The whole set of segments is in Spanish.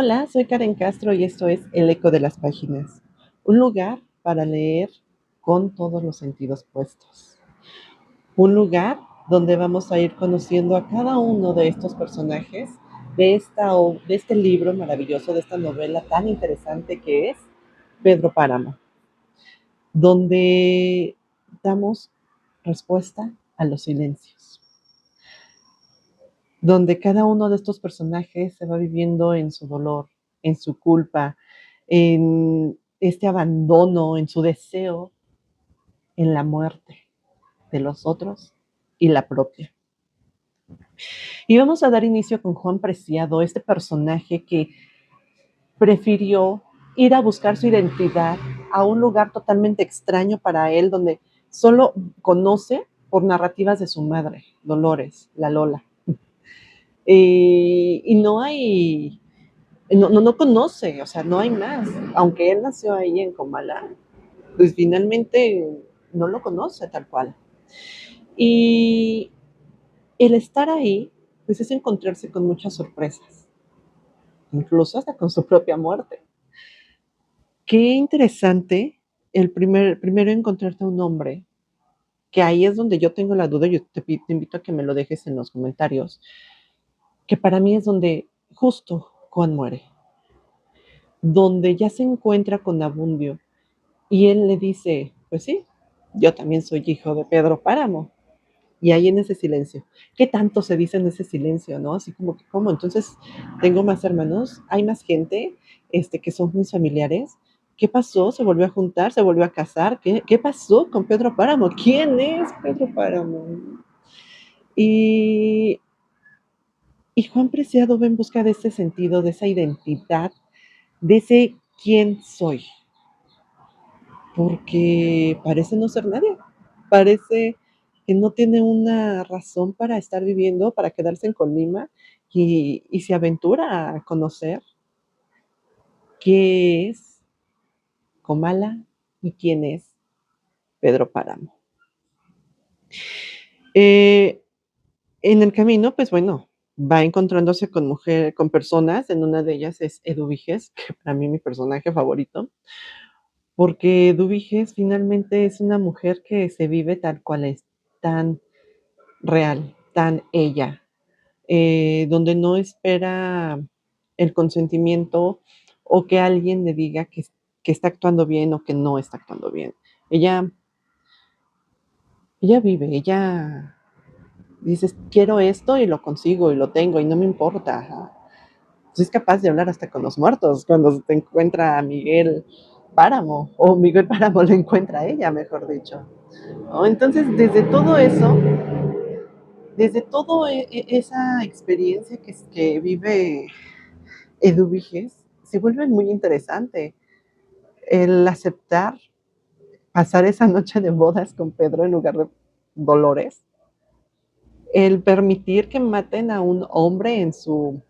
Hola, soy Karen Castro y esto es El Eco de las Páginas, un lugar para leer con todos los sentidos puestos. Un lugar donde vamos a ir conociendo a cada uno de estos personajes de este libro maravilloso, de esta novela tan interesante que es Pedro Páramo, donde damos respuesta a los silencios, donde cada uno de estos personajes se va viviendo en su dolor, en su culpa, en este abandono, en su deseo, en la muerte de los otros y la propia. Y vamos a dar inicio con Juan Preciado, este personaje que prefirió ir a buscar su identidad a un lugar totalmente extraño para él, donde solo conoce por narrativas de su madre, Dolores, la Lola. Y no hay, no conoce, o sea, no hay más. Aunque él nació ahí en Comala, pues finalmente no lo conoce tal cual. Y el estar ahí, pues es encontrarse con muchas sorpresas, incluso hasta con su propia muerte. Qué interesante primero encontrarte a un hombre, que ahí es donde yo tengo la duda, yo te invito a que me lo dejes en los comentarios, que para mí es donde justo Juan muere, donde ya se encuentra con Abundio y él le dice, pues sí, yo también soy hijo de Pedro Páramo. Y ahí en ese silencio, ¿qué tanto se dice en ese silencio, no? Así como que, ¿cómo? Entonces, tengo más hermanos, hay más gente, que son mis familiares. ¿Qué pasó? ¿Se volvió a juntar? ¿Se volvió a casar? ¿Qué pasó con Pedro Páramo? ¿Quién es Pedro Páramo? Y, y Juan Preciado va en busca de ese sentido, de esa identidad, de ese quién soy, porque parece no ser nadie, parece que no tiene una razón para estar viviendo, para quedarse en Colima y se aventura a conocer qué es Comala y quién es Pedro Páramo. Eh, en el camino, pues bueno, va encontrándose con personas, en una de ellas es Eduviges, que para mí es mi personaje favorito, porque Eduviges finalmente es una mujer que se vive tal cual es, tan real, tan ella, donde no espera el consentimiento o que alguien le diga que está actuando bien o que no está actuando bien. Ella, ella vive, ella dice, quiero esto y lo consigo y lo tengo y no me importa. Ajá. Pues es capaz de hablar hasta con los muertos cuando se encuentra a Miguel Páramo o Miguel Páramo lo encuentra a ella, mejor dicho. ¿No? Entonces, desde toda esa experiencia que vive Eduviges, se vuelve muy interesante el aceptar pasar esa noche de bodas con Pedro en lugar de Dolores, el permitir que maten a un hombre en su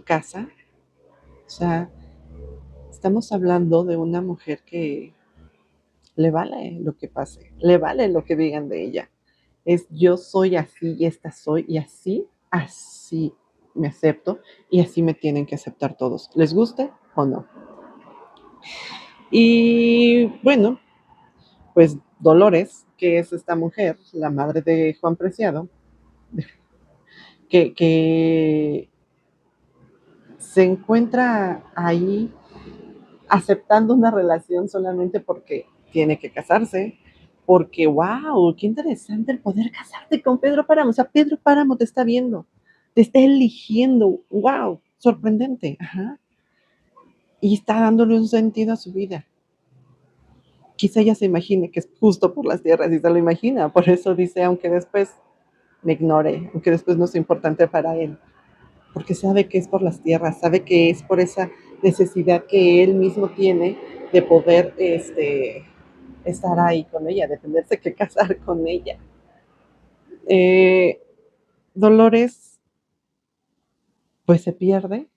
casa. O sea, estamos hablando de una mujer que le vale lo que pase, le vale lo que digan de ella. Es yo soy así y esta soy y así me acepto y así me tienen que aceptar todos, les guste o no. Y bueno, pues Dolores, que es esta mujer, la madre de Juan Preciado, que se encuentra ahí aceptando una relación solamente porque tiene que casarse, porque, wow, qué interesante el poder casarte con Pedro Páramo. O sea, Pedro Páramo te está viendo, te está eligiendo, wow, sorprendente. Ajá. Y está dándole un sentido a su vida. Quizá ella se imagine que es justo por las tierras y se lo imagina, por eso dice, aunque después me ignore, aunque después no sea importante para él, porque sabe que es por las tierras, sabe que es por esa necesidad que él mismo tiene de poder estar ahí con ella, de tenerse que casar con ella. Eh, Dolores, pues se pierde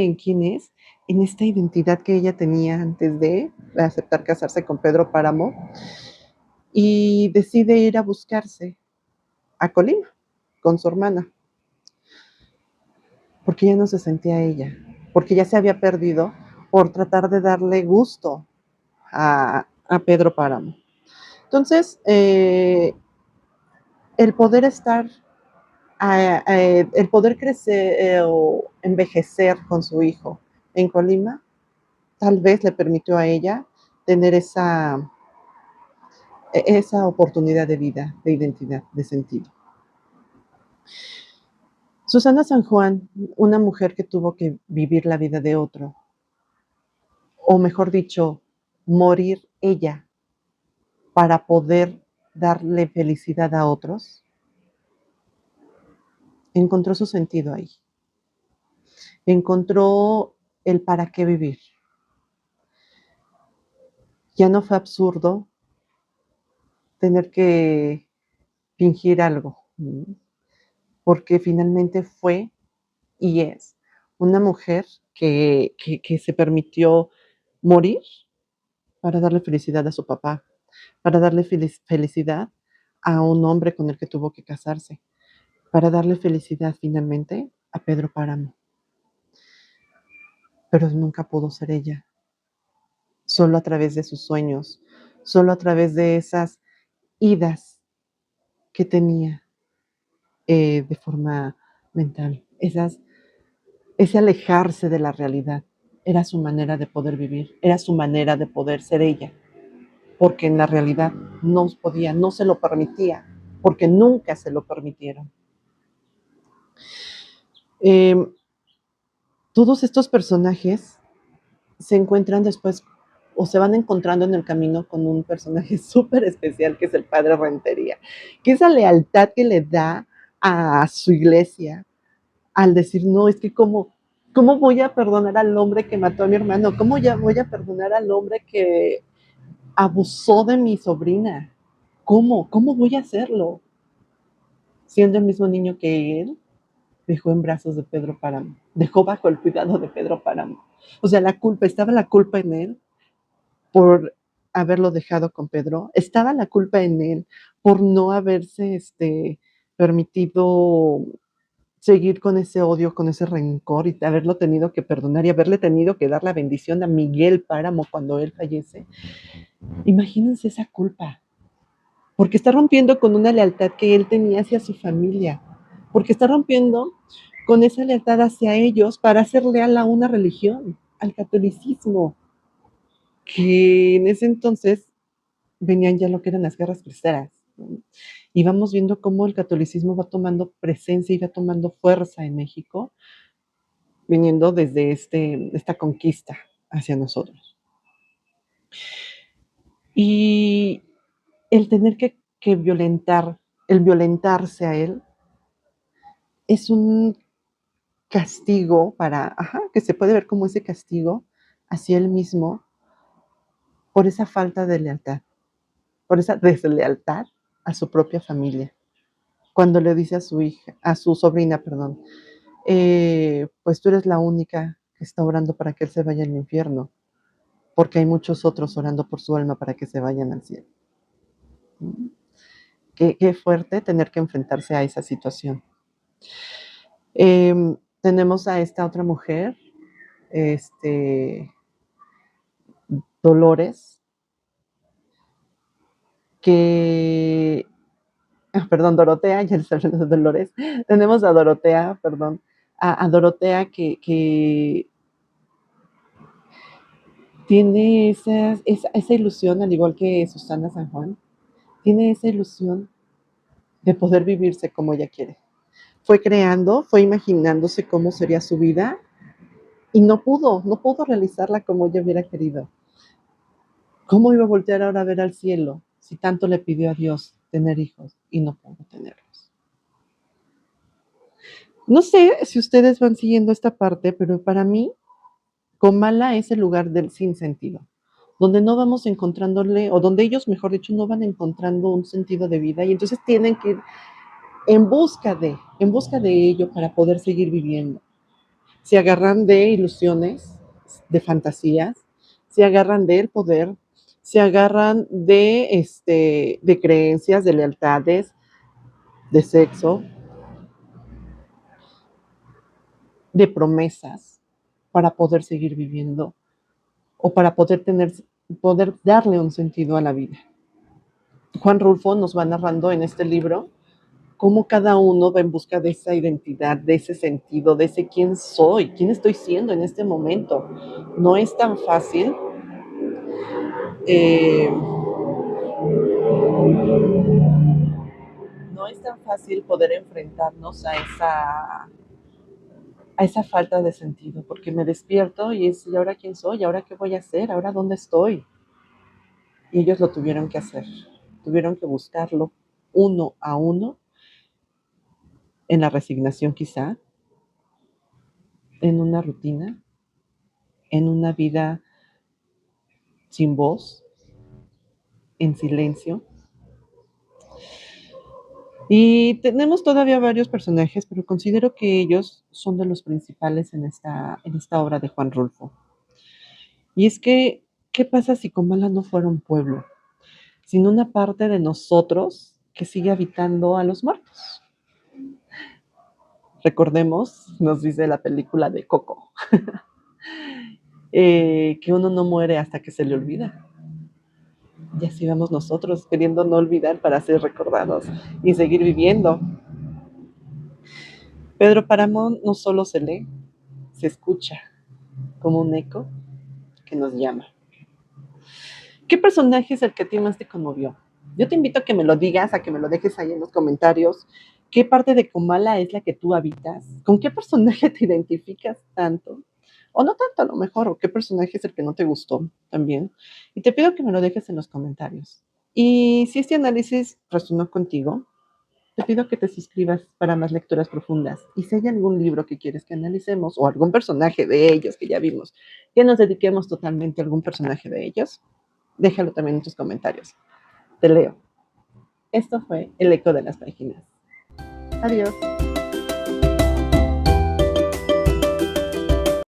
en quién es, en esta identidad que ella tenía antes de aceptar casarse con Pedro Páramo y decide ir a buscarse a Colima con su hermana. porque ya no se sentía ella, porque ya se había perdido por tratar de darle gusto a Pedro Páramo. Entonces, el poder estar, el poder crecer o envejecer con su hijo en Colima, tal vez le permitió a ella tener esa oportunidad de vida, de identidad, de sentido. Susana San Juan, una mujer que tuvo que vivir la vida de otro, o mejor dicho, morir ella para poder darle felicidad a otros, encontró su sentido ahí. Encontró el para qué vivir. Ya no fue absurdo tener que fingir algo, porque finalmente fue y es una mujer que se permitió morir para darle felicidad a su papá, para darle felicidad a un hombre con el que tuvo que casarse, para darle felicidad finalmente a Pedro Páramo. Pero nunca pudo ser ella, solo a través de sus sueños, solo a través de esas idas que tenía de forma mental, ese alejarse de la realidad. Era su manera de poder vivir, era su manera de poder ser ella, porque en la realidad no podía, no se lo permitía, porque nunca se lo permitieron. Eh, Todos estos personajes se encuentran después o se van encontrando en el camino con un personaje súper especial que es el padre Rentería, que esa lealtad que le da a su iglesia al decir, no, es que ¿cómo voy a perdonar al hombre que mató a mi hermano? ¿Cómo ya voy a perdonar al hombre que abusó de mi sobrina? ¿Cómo voy a hacerlo? Siendo el mismo niño que él, dejó en brazos de Pedro Páramo, dejó bajo el cuidado de Pedro Páramo. O sea, estaba la culpa en él por haberlo dejado con Pedro, estaba la culpa en él por no haberse permitido seguir con ese odio, con ese rencor y haberlo tenido que perdonar y haberle tenido que dar la bendición a Miguel Páramo cuando él fallece. Imagínense esa culpa, porque está rompiendo con una lealtad que él tenía hacia su familia, porque está rompiendo con esa lealtad hacia ellos para ser leal a una religión, al catolicismo, que en ese entonces venían ya lo que eran las guerras cristeras. ¿No? Y vamos viendo cómo el catolicismo va tomando presencia y va tomando fuerza en México, viniendo desde esta conquista hacia nosotros. Y el tener que violentar, el violentarse a él, es un castigo que se puede ver como ese castigo hacia él mismo por esa falta de lealtad, por esa deslealtad a su propia familia. Cuando le dice a su hija, a su sobrina, perdón, pues tú eres la única que está orando para que él se vaya al infierno, porque hay muchos otros orando por su alma para que se vayan al cielo. Qué fuerte tener que enfrentarse a esa situación. Tenemos a esta otra mujer, Dolores, que, perdón, Dorotea, ya les hablé de Dolores. Tenemos a Dorotea, perdón, a Dorotea que tiene esa ilusión, al igual que Susana San Juan, tiene esa ilusión de poder vivirse como ella quiere. Fue creando, fue imaginándose cómo sería su vida y no pudo realizarla como ella hubiera querido. ¿Cómo iba a voltear ahora a ver al cielo si tanto le pidió a Dios tener hijos y no pudo tenerlos? No sé si ustedes van siguiendo esta parte, pero para mí, Comala es el lugar del sinsentido, donde no vamos encontrándole, o donde ellos, mejor dicho, no van encontrando un sentido de vida y entonces tienen que ir en busca de ello para poder seguir viviendo. Se agarran de ilusiones, de fantasías, se agarran del poder, se agarran de creencias, de lealtades, de sexo, de promesas para poder seguir viviendo o para poder darle un sentido a la vida. Juan Rulfo nos va narrando en este libro cómo cada uno va en busca de esa identidad, de ese sentido, de ese quién soy, quién estoy siendo en este momento. No es tan fácil eh, no es tan fácil poder enfrentarnos a esa falta de sentido, porque me despierto y es, ¿y ahora quién soy? ¿Y ahora qué voy a hacer? ¿Ahora dónde estoy? Y ellos lo tuvieron que hacer, tuvieron que buscarlo uno a uno, en la resignación quizá, en una rutina, en una vida sin voz, en silencio. Y tenemos todavía varios personajes, pero considero que ellos son de los principales en esta obra de Juan Rulfo. Y es que, ¿qué pasa si Comala no fuera un pueblo, sino una parte de nosotros que sigue habitando a los muertos? Recordemos, nos dice la película de Coco, que uno no muere hasta que se le olvida. Y así vamos nosotros, queriendo no olvidar para ser recordados y seguir viviendo. Pedro Paramón no solo se lee, se escucha como un eco que nos llama. ¿Qué personaje es el que a ti más te conmovió? Yo te invito a que me lo digas, a que me lo dejes ahí en los comentarios. ¿Qué parte de Comala es la que tú habitas? ¿Con qué personaje te identificas tanto? O no tanto a lo mejor, o qué personaje es el que no te gustó también. Y te pido que me lo dejes en los comentarios. Y si este análisis resonó contigo, te pido que te suscribas para más lecturas profundas. Y si hay algún libro que quieres que analicemos, o algún personaje de ellos que ya vimos, que nos dediquemos totalmente a algún personaje de ellos, déjalo también en tus comentarios. Te leo. Esto fue El Eco de las Páginas. Adiós.